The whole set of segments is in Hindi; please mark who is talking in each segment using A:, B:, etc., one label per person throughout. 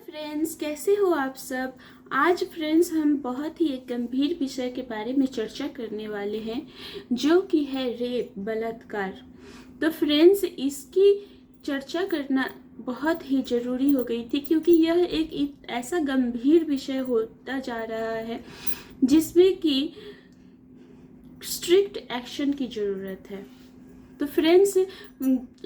A: फ्रेंड्स, कैसे हो आप सब। आज फ्रेंड्स हम बहुत ही एक गंभीर विषय के बारे में चर्चा करने वाले हैं, जो कि है रेप, बलात्कार। तो फ्रेंड्स, इसकी चर्चा करना बहुत ही ज़रूरी हो गई थी, क्योंकि यह एक ऐसा गंभीर विषय होता जा रहा है जिसमें कि स्ट्रिक्ट एक्शन की ज़रूरत है। तो फ्रेंड्स,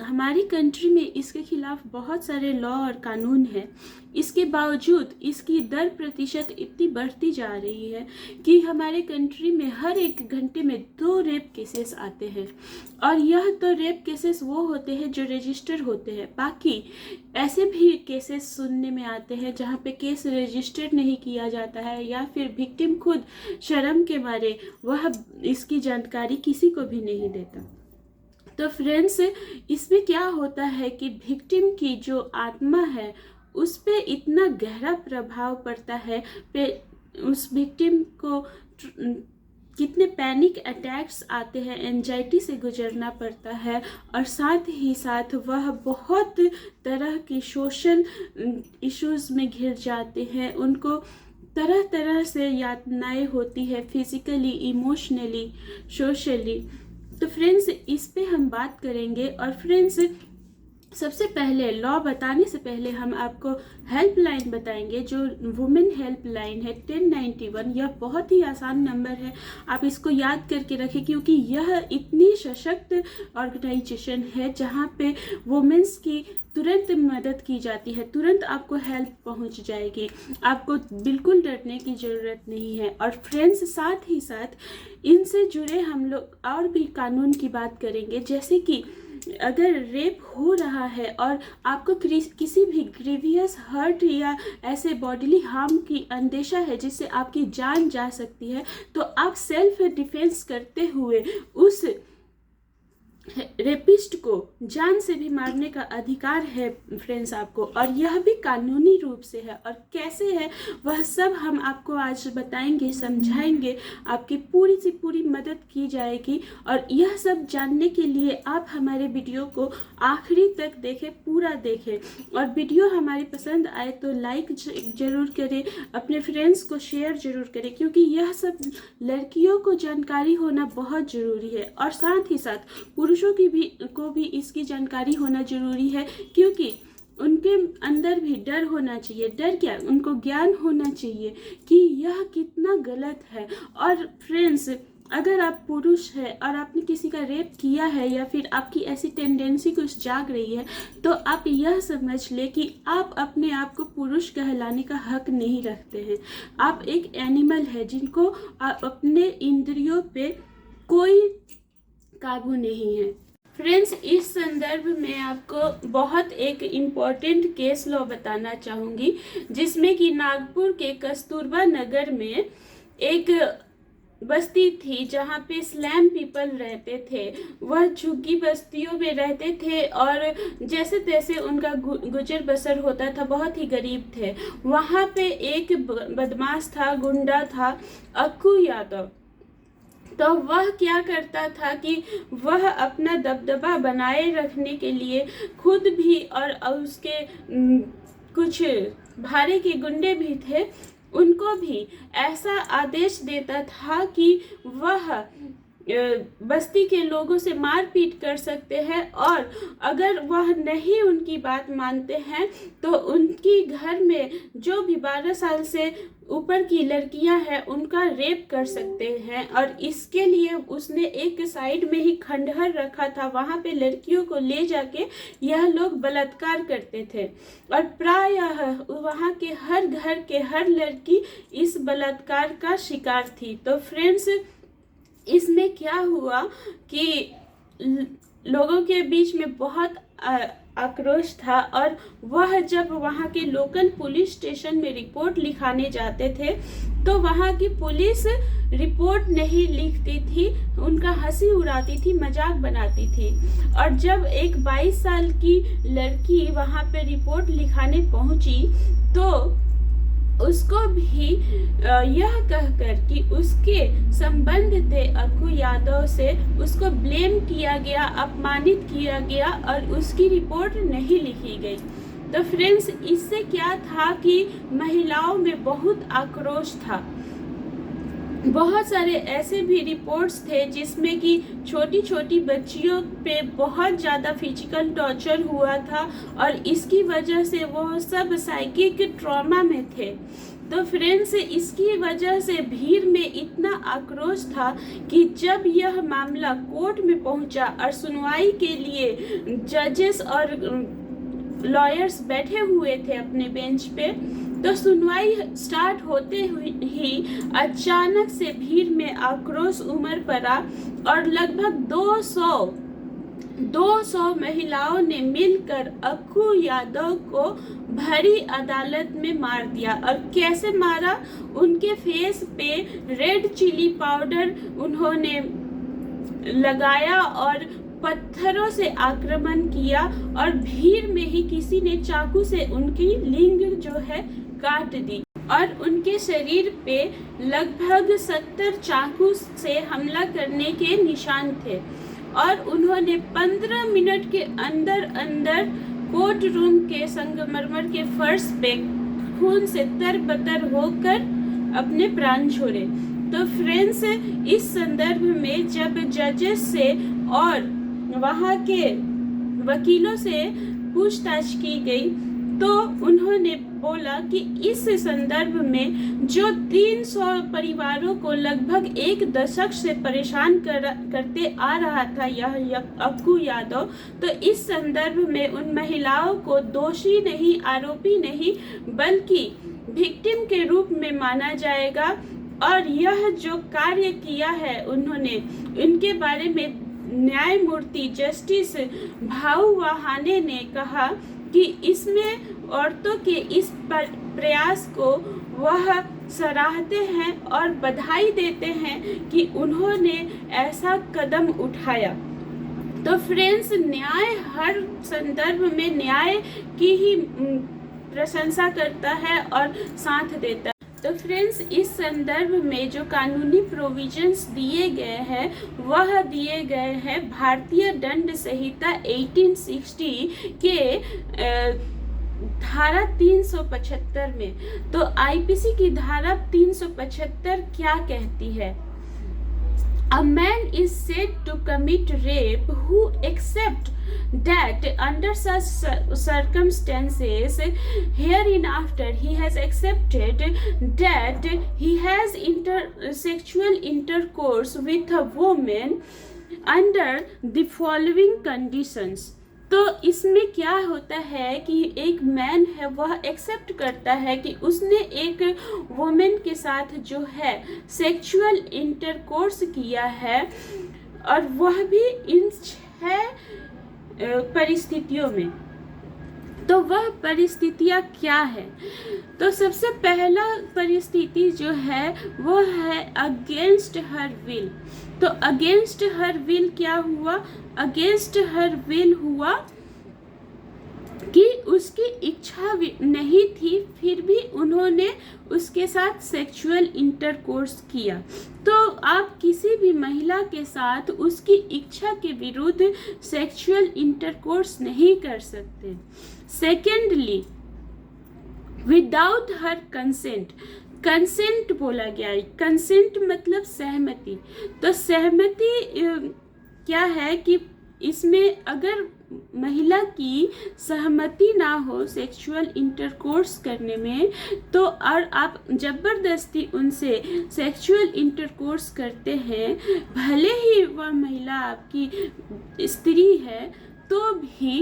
A: हमारी कंट्री में इसके खिलाफ बहुत सारे लॉ और कानून हैं। इसके बावजूद इसकी दर प्रतिशत इतनी बढ़ती जा रही है कि हमारे कंट्री में हर एक घंटे में 2 रेप केसेस आते हैं। और यह तो रेप केसेस वो होते हैं जो रजिस्टर होते हैं, बाकी ऐसे भी केसेस सुनने में आते हैं जहाँ पे केस रजिस्टर नहीं किया जाता है, या फिर विक्टिम खुद शर्म के मारे वह इसकी जानकारी किसी को भी नहीं देता। तो फ्रेंड्स, इसमें क्या होता है कि विक्टिम की जो आत्मा है उस पे इतना गहरा प्रभाव पड़ता है, उस विक्टिम को कितने पैनिक अटैक्स आते हैं, एंजाइटी से गुजरना पड़ता है, और साथ ही साथ वह बहुत तरह की सोशल इश्यूज में घिर जाते हैं। उनको तरह तरह से यातनाएं होती है, फिजिकली, इमोशनली, सोशली। तो फ्रेंड्स, इस पे हम बात करेंगे। और फ्रेंड्स, सबसे पहले लॉ बताने से पहले हम आपको हेल्पलाइन बताएंगे, जो वुमेन हेल्पलाइन है 1091। यह बहुत ही आसान नंबर है, आप इसको याद करके रखें, क्योंकि यह इतनी सशक्त ऑर्गेनाइजेशन है जहां पे वुमेन्स की तुरंत मदद की जाती है, तुरंत आपको हेल्प पहुंच जाएगी, आपको बिल्कुल डरने की ज़रूरत नहीं है। और फ्रेंड्स, साथ ही साथ इनसे जुड़े हम लोग और भी कानून की बात करेंगे, जैसे कि अगर रेप हो रहा है और आपको किसी भी ग्रीवियस हर्ट या ऐसे बॉडीली हार्म की अंदेशा है जिससे आपकी जान जा सकती है, तो आप सेल्फ डिफेंस करते हुए उस रेपिस्ट को जान से भी मारने का अधिकार है फ्रेंड्स आपको। और यह भी कानूनी रूप से है, और कैसे है वह सब हम आपको आज बताएंगे, समझाएंगे, आपकी पूरी से पूरी मदद की जाएगी। और यह सब जानने के लिए आप हमारे वीडियो को आखिरी तक देखें, पूरा देखें। और वीडियो हमारी पसंद आए तो लाइक जरूर करें, अपने फ्रेंड्स को शेयर जरूर करें, क्योंकि यह सब लड़कियों को जानकारी होना बहुत ज़रूरी है। और साथ ही साथ पुरुषों को भी इसकी जानकारी होना जरूरी है, क्योंकि उनके अंदर भी डर होना चाहिए। डर क्या, उनको ज्ञान होना चाहिए कि यह कितना गलत है। और फ्रेंड्स, अगर आप पुरुष हैं और आपने किसी का रेप किया है, या फिर आपकी ऐसी टेंडेंसी कुछ जाग रही है, तो आप यह समझ ले कि आप अपने आप को पुरुष कहलाने का हक नहीं रखते हैं। आप एक एनिमल है जिनको अपने इंद्रियों पे कोई काबू नहीं है। फ्रेंड्स, इस संदर्भ में आपको बहुत एक इम्पॉर्टेंट केस लॉ बताना चाहूँगी, जिसमें कि नागपुर के कस्तूरबा नगर में एक बस्ती थी जहाँ पे स्लैम पीपल रहते थे। वह झुग्गी बस्तियों में रहते थे और जैसे तैसे उनका गुजर बसर होता था, बहुत ही गरीब थे। वहाँ पे एक बदमाश था, गुंडा था, अक्कू यादव। तो वह क्या करता था कि वह अपना दबदबा बनाए रखने के लिए खुद भी और उसके कुछ भारे के गुंडे भी थे, उनको भी ऐसा आदेश देता था कि वह बस्ती के लोगों से मारपीट कर सकते हैं, और अगर वह नहीं उनकी बात मानते हैं तो उनकी घर में जो भी 12 साल से ऊपर की लड़कियां हैं उनका रेप कर सकते हैं। और इसके लिए उसने एक साइड में ही खंडहर रखा था, वहां पे लड़कियों को ले जाके यह लोग बलात्कार करते थे। और प्रायः वहां के हर घर के हर लड़की इस बलात्कार का शिकार थी। तो फ्रेंड्स, इसमें क्या हुआ कि लोगों के बीच में बहुत आक्रोश था, और वह जब वहाँ के लोकल पुलिस स्टेशन में रिपोर्ट लिखाने जाते थे तो वहाँ की पुलिस रिपोर्ट नहीं लिखती थी, उनका हंसी उड़ाती थी, मजाक बनाती थी। और जब एक 22 साल की लड़की वहाँ पे रिपोर्ट लिखाने पहुँची तो उसको भी यह कहकर कि उसके संबंध थे अक्कू यादव से, उसको ब्लेम किया गया, अपमानित किया गया और उसकी रिपोर्ट नहीं लिखी गई। तो फ्रेंड्स इससे क्या था कि महिलाओं में बहुत आक्रोश था। बहुत सारे ऐसे भी रिपोर्ट्स थे जिसमें कि छोटी छोटी बच्चियों पे बहुत ज़्यादा फिजिकल टॉर्चर हुआ था और इसकी वजह से वो सब साइकिक ट्रॉमा में थे। तो फ्रेंड्स इसकी वजह से भीड़ में इतना आक्रोश था कि जब यह मामला कोर्ट में पहुंचा और सुनवाई के लिए जजेस और लॉयर्स बैठे हुए थे अपने बेंच पे, तो सुनवाई स्टार्ट होते ही अचानक से भीड़ में आक्रोश उमड़ पड़ा और लगभग 200 महिलाओं ने मिलकर अक्कू यादव को भरी अदालत में मार दिया। और कैसे मारा? उनके फेस पे रेड चिली पाउडर उन्होंने लगाया और पत्थरों से आक्रमण किया और भीड़ में ही किसी ने चाकू से उनकी लिंग जो है काट दी और उनके शरीर पे लगभग 70 चाकू से हमला करने के निशान थे और उन्होंने 15 मिनट के अंदर कोर्ट रूम के संगमरमर के फर्श पे खून से तरबतर होकर अपने प्राण छोड़े। तो फ्रेंड्स इस संदर्भ में जब जजेस से और वहाँ के वकीलों से पूछताछ की गई तो उन्होंने बोला कि इस संदर्भ में जो 300 परिवारों को लगभग एक दशक से परेशान करते आ रहा था यह अक्कू यादव, तो इस संदर्भ में उन महिलाओं को दोषी नहीं, आरोपी नहीं, बल्कि विक्टिम के रूप में माना जाएगा। और यह जो कार्य किया है उन्होंने, इनके बारे में न्यायमूर्ति जस्टिस भाऊ वहाने ने कहा कि इसमें औरतों के इस प्रयास को वह सराहते हैं और बधाई देते हैं कि उन्होंने ऐसा कदम उठाया। तो फ्रेंड्स न्याय हर संदर्भ में न्याय की ही प्रशंसा करता है और साथ देता है। तो फ्रेंड्स इस संदर्भ में जो कानूनी प्रोविजंस दिए गए हैं वह दिए गए हैं भारतीय दंड संहिता 1860 के धारा 375 में। तो आईपीसी की धारा 375 क्या कहती है? A man is said to commit rape who accept that under such circumstances hereinafter he has accepted that he has sexual intercourse with a woman under the following conditions। तो इसमें क्या होता है कि एक मैन है वह एक्सेप्ट करता है कि उसने एक वुमेन के साथ जो है सेक्सुअल इंटरकोर्स किया है और वह भी इन 6 परिस्थितियों में। तो वह परिस्थितियाँ क्या है? तो सबसे पहला परिस्थिति जो है वो है अगेंस्ट हर विल। तो अगेंस्ट हर विल क्या हुआ? अगेंस्ट हर विल हुआ कि उसकी इच्छा नहीं थी फिर भी उन्होंने उसके साथ सेक्सुअल इंटरकोर्स किया। तो आप किसी भी महिला के साथ उसकी इच्छा के विरुद्ध सेक्सुअल इंटरकोर्स नहीं कर सकते। Secondly, without her consent. Consent बोला गया है, कंसेंट मतलब सहमति। तो सहमति क्या है कि इसमें अगर महिला की सहमति ना हो सेक्सुअल इंटरकोर्स करने में तो और आप जबरदस्ती उनसे सेक्सुअल इंटरकोर्स करते हैं, भले ही वह महिला आपकी स्त्री है तो भी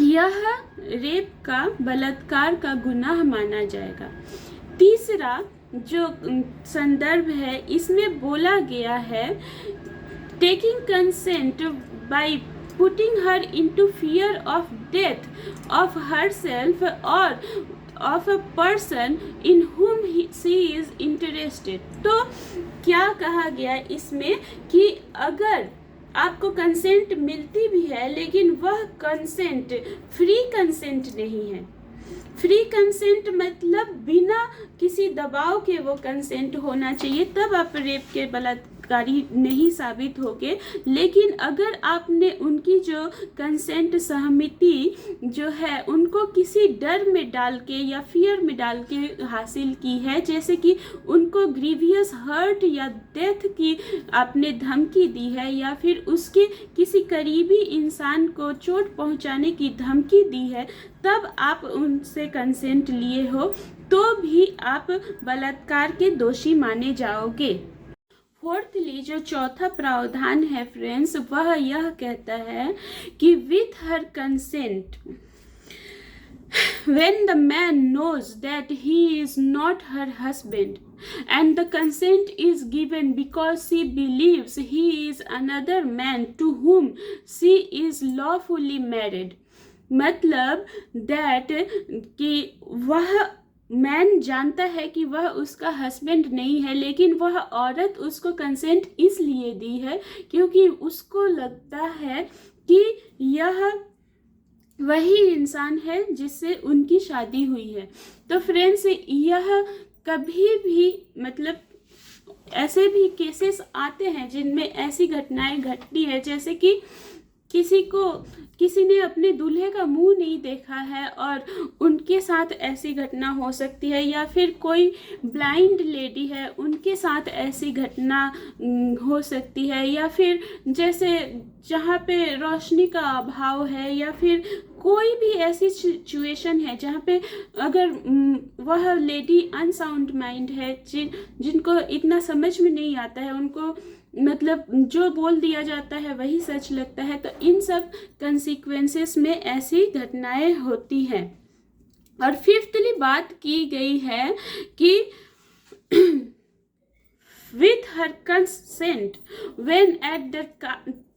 A: यह रेप का, बलात्कार का गुनाह माना जाएगा। तीसरा जो संदर्भ है इसमें बोला गया है taking consent by putting her into fear of death of herself or of a person in whom she is interested। तो क्या कहा गया इसमें कि अगर आपको कंसेंट मिलती भी है लेकिन वह कंसेंट फ्री कंसेंट नहीं है। फ्री कंसेंट मतलब बिना किसी दबाव के वो कंसेंट होना चाहिए, तब आप रेप के बलात्कारी नहीं साबित होंगे, लेकिन अगर आपने उनकी जो कंसेंट सहमति जो है उनको किसी डर में डाल के या फियर में डाल के हासिल की है, जैसे कि उनको ग्रीवियस हर्ट या डेथ की आपने धमकी दी है या फिर उसके किसी करीबी इंसान को चोट पहुंचाने की धमकी दी है, तब आप उनसे कंसेंट लिए हो तो भी आप बलात्कार के दोषी माने जाओगे। फोर्थली जो चौथा प्रावधान है फ्रेंड्स, वह यह कहता है कि with her consent, when the man knows that he is not her husband and the consent is given because she believes he is another man to whom she is lawfully married, मतलब that कि वह मैन जानता है कि वह उसका हस्बैंड नहीं है, लेकिन वह औरत उसको कंसेंट इसलिए दी है क्योंकि उसको लगता है कि यह वही इंसान है जिससे उनकी शादी हुई है। तो फ्रेंड्स, यह कभी भी मतलब ऐसे भी केसेस आते हैं जिनमें ऐसी घटनाएं घटती है, जैसे कि किसी ने अपने दूल्हे का मुंह नहीं देखा है और उनके साथ ऐसी घटना हो सकती है, या फिर कोई ब्लाइंड लेडी है उनके साथ ऐसी घटना हो सकती है, या फिर जैसे जहाँ पे रोशनी का अभाव है या फिर कोई भी ऐसी सिचुएशन है जहाँ पे अगर वह लेडी अनसाउंड माइंड है, जिनको इतना समझ में नहीं आता है, उनको मतलब जो बोल दिया जाता है वही सच लगता है, तो इन सब कंसिक्वेंसेस में ऐसी घटनाएं होती हैं। और फिफ्थली बात की गई है कि with her consent, when at the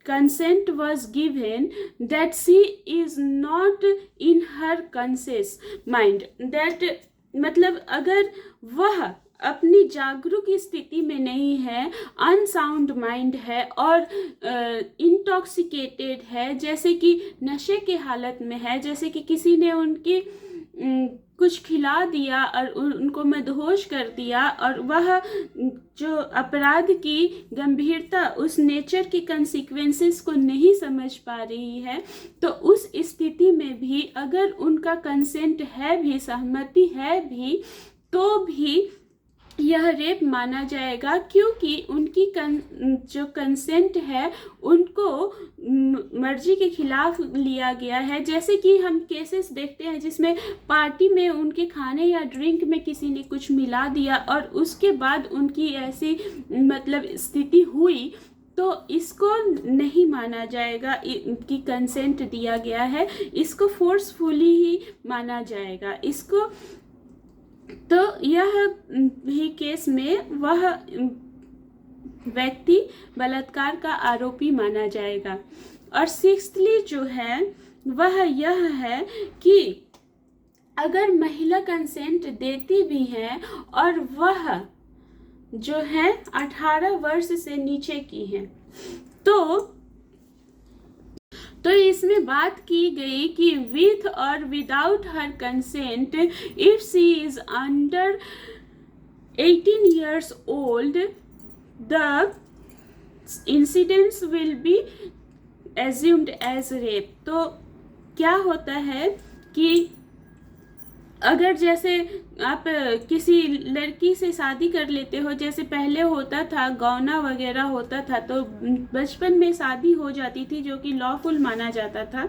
A: consent was given that she is not in her conscious mind, that मतलब अगर वह अपनी जागरूक स्थिति में नहीं है, अनसाउंड माइंड है और इंटॉक्सिकेटेड है, जैसे कि नशे के हालत में है, जैसे कि किसी ने उनकी कुछ खिला दिया और उनको मदहोश कर दिया और वह जो अपराध की गंभीरता, उस नेचर की कंसिक्वेंसेस को नहीं समझ पा रही है, तो उस स्थिति में भी अगर उनका कंसेंट है भी, सहमति है भी, तो भी यह रेप माना जाएगा, क्योंकि उनकी जो कंसेंट है उनको मर्जी के खिलाफ लिया गया है। जैसे कि हम केसेस देखते हैं जिसमें पार्टी में उनके खाने या ड्रिंक में किसी ने कुछ मिला दिया और उसके बाद उनकी ऐसी मतलब स्थिति हुई, तो इसको नहीं माना जाएगा कि कंसेंट दिया गया है, इसको फोर्सफुली ही माना जाएगा। इसको तो यह भी केस में वह व्यक्ति बलात्कार का आरोपी माना जाएगा। और सिक्स्थली जो है वह यह है कि अगर महिला कंसेंट देती भी है और वह जो है 18 वर्ष से नीचे की है, तो इसमें बात की गई कि विथ और without her consent, if she is under 18 years old, the incidents will be assumed as rape। तो क्या होता है कि अगर जैसे आप किसी लड़की से शादी कर लेते हो, जैसे पहले होता था गौना वगैरह होता था, तो बचपन में शादी हो जाती थी जो कि लॉफुल माना जाता था,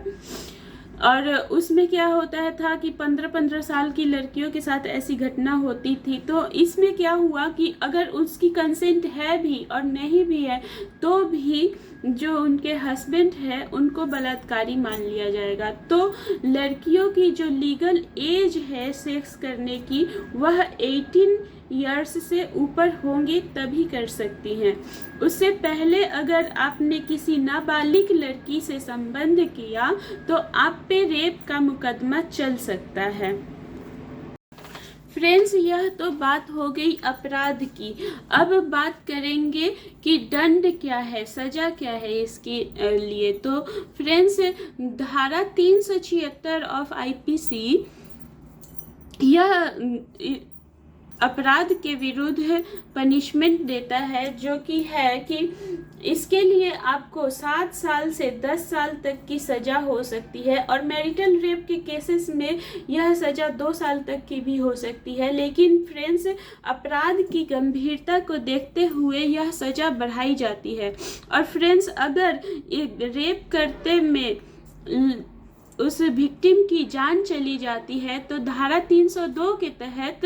A: और उसमें क्या होता था कि 15-15 साल की लड़कियों के साथ ऐसी घटना होती थी। तो इसमें क्या हुआ कि अगर उसकी कंसेंट है भी और नहीं भी है, तो भी जो उनके हस्बैंड है उनको बलात्कारी मान लिया जाएगा। तो लड़कियों की जो लीगल एज है सेक्स करने की, वह 18 ईयर्स से ऊपर होंगी तभी कर सकती हैं। उससे पहले अगर आपने किसी नाबालिग लड़की से संबंध किया तो आप पे रेप का मुकदमा चल सकता है। फ्रेंड्स, यह तो बात हो गई अपराध की। अब बात करेंगे कि दंड क्या है, सजा क्या है इसके लिए। तो फ्रेंड्स, धारा 376 ऑफ आईपीसी यह अपराध के विरुद्ध पनिशमेंट देता है, जो कि है कि इसके लिए आपको 7 साल से 10 साल तक की सज़ा हो सकती है, और मैरिटल रेप के केसेस में यह सज़ा 2 साल तक की भी हो सकती है। लेकिन फ्रेंड्स, अपराध की गंभीरता को देखते हुए यह सज़ा बढ़ाई जाती है। और फ्रेंड्स, अगर रेप करते में उस विक्टिम की जान चली जाती है तो धारा 302 के तहत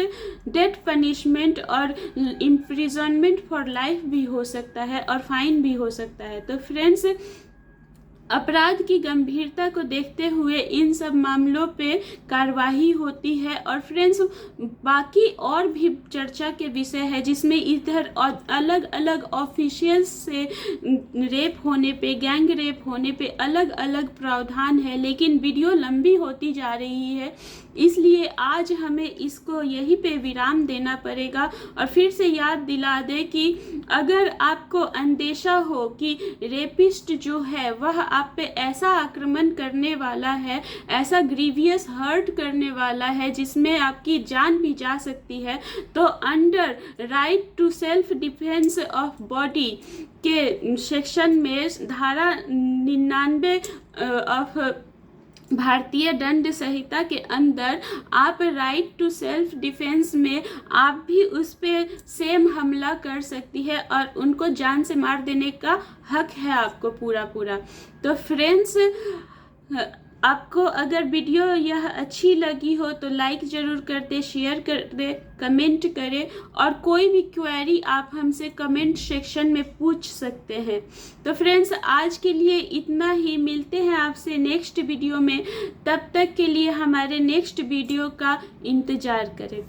A: डेथ पनिशमेंट और इम्प्रिजनमेंट फॉर लाइफ भी हो सकता है और फाइन भी हो सकता है। तो फ्रेंड्स, अपराध की गंभीरता को देखते हुए इन सब मामलों पे कार्रवाई होती है। और फ्रेंड्स, बाकी और भी चर्चा के विषय है, जिसमें इधर अलग अलग ऑफिशियल्स से रेप होने पे, गैंग रेप होने पे अलग अलग प्रावधान है। लेकिन वीडियो लंबी होती जा रही है, इसलिए आज हमें इसको यहीं पे विराम देना पड़ेगा। और फिर से याद दिला दे कि अगर आपको अंदेशा हो कि रेपिस्ट जो है वह आप पे ऐसा आक्रमण करने वाला है, ऐसा ग्रीवियस हर्ट करने वाला है जिसमें आपकी जान भी जा सकती है, तो under right to self defence of body के सेक्शन में धारा 99 ऑफ भारतीय दंड संहिता के अंदर आप राइट टू सेल्फ डिफेंस में आप भी उस पे सेम हमला कर सकती है और उनको जान से मार देने का हक है आपको पूरा। तो फ्रेंड्स, आपको अगर वीडियो यह अच्छी लगी हो तो लाइक ज़रूर कर दे, शेयर कर दे, कमेंट करें, और कोई भी क्वेरी आप हमसे कमेंट सेक्शन में पूछ सकते हैं। तो फ्रेंड्स, आज के लिए इतना ही। मिलते हैं आपसे नेक्स्ट वीडियो में। तब तक के लिए हमारे नेक्स्ट वीडियो का इंतज़ार करें।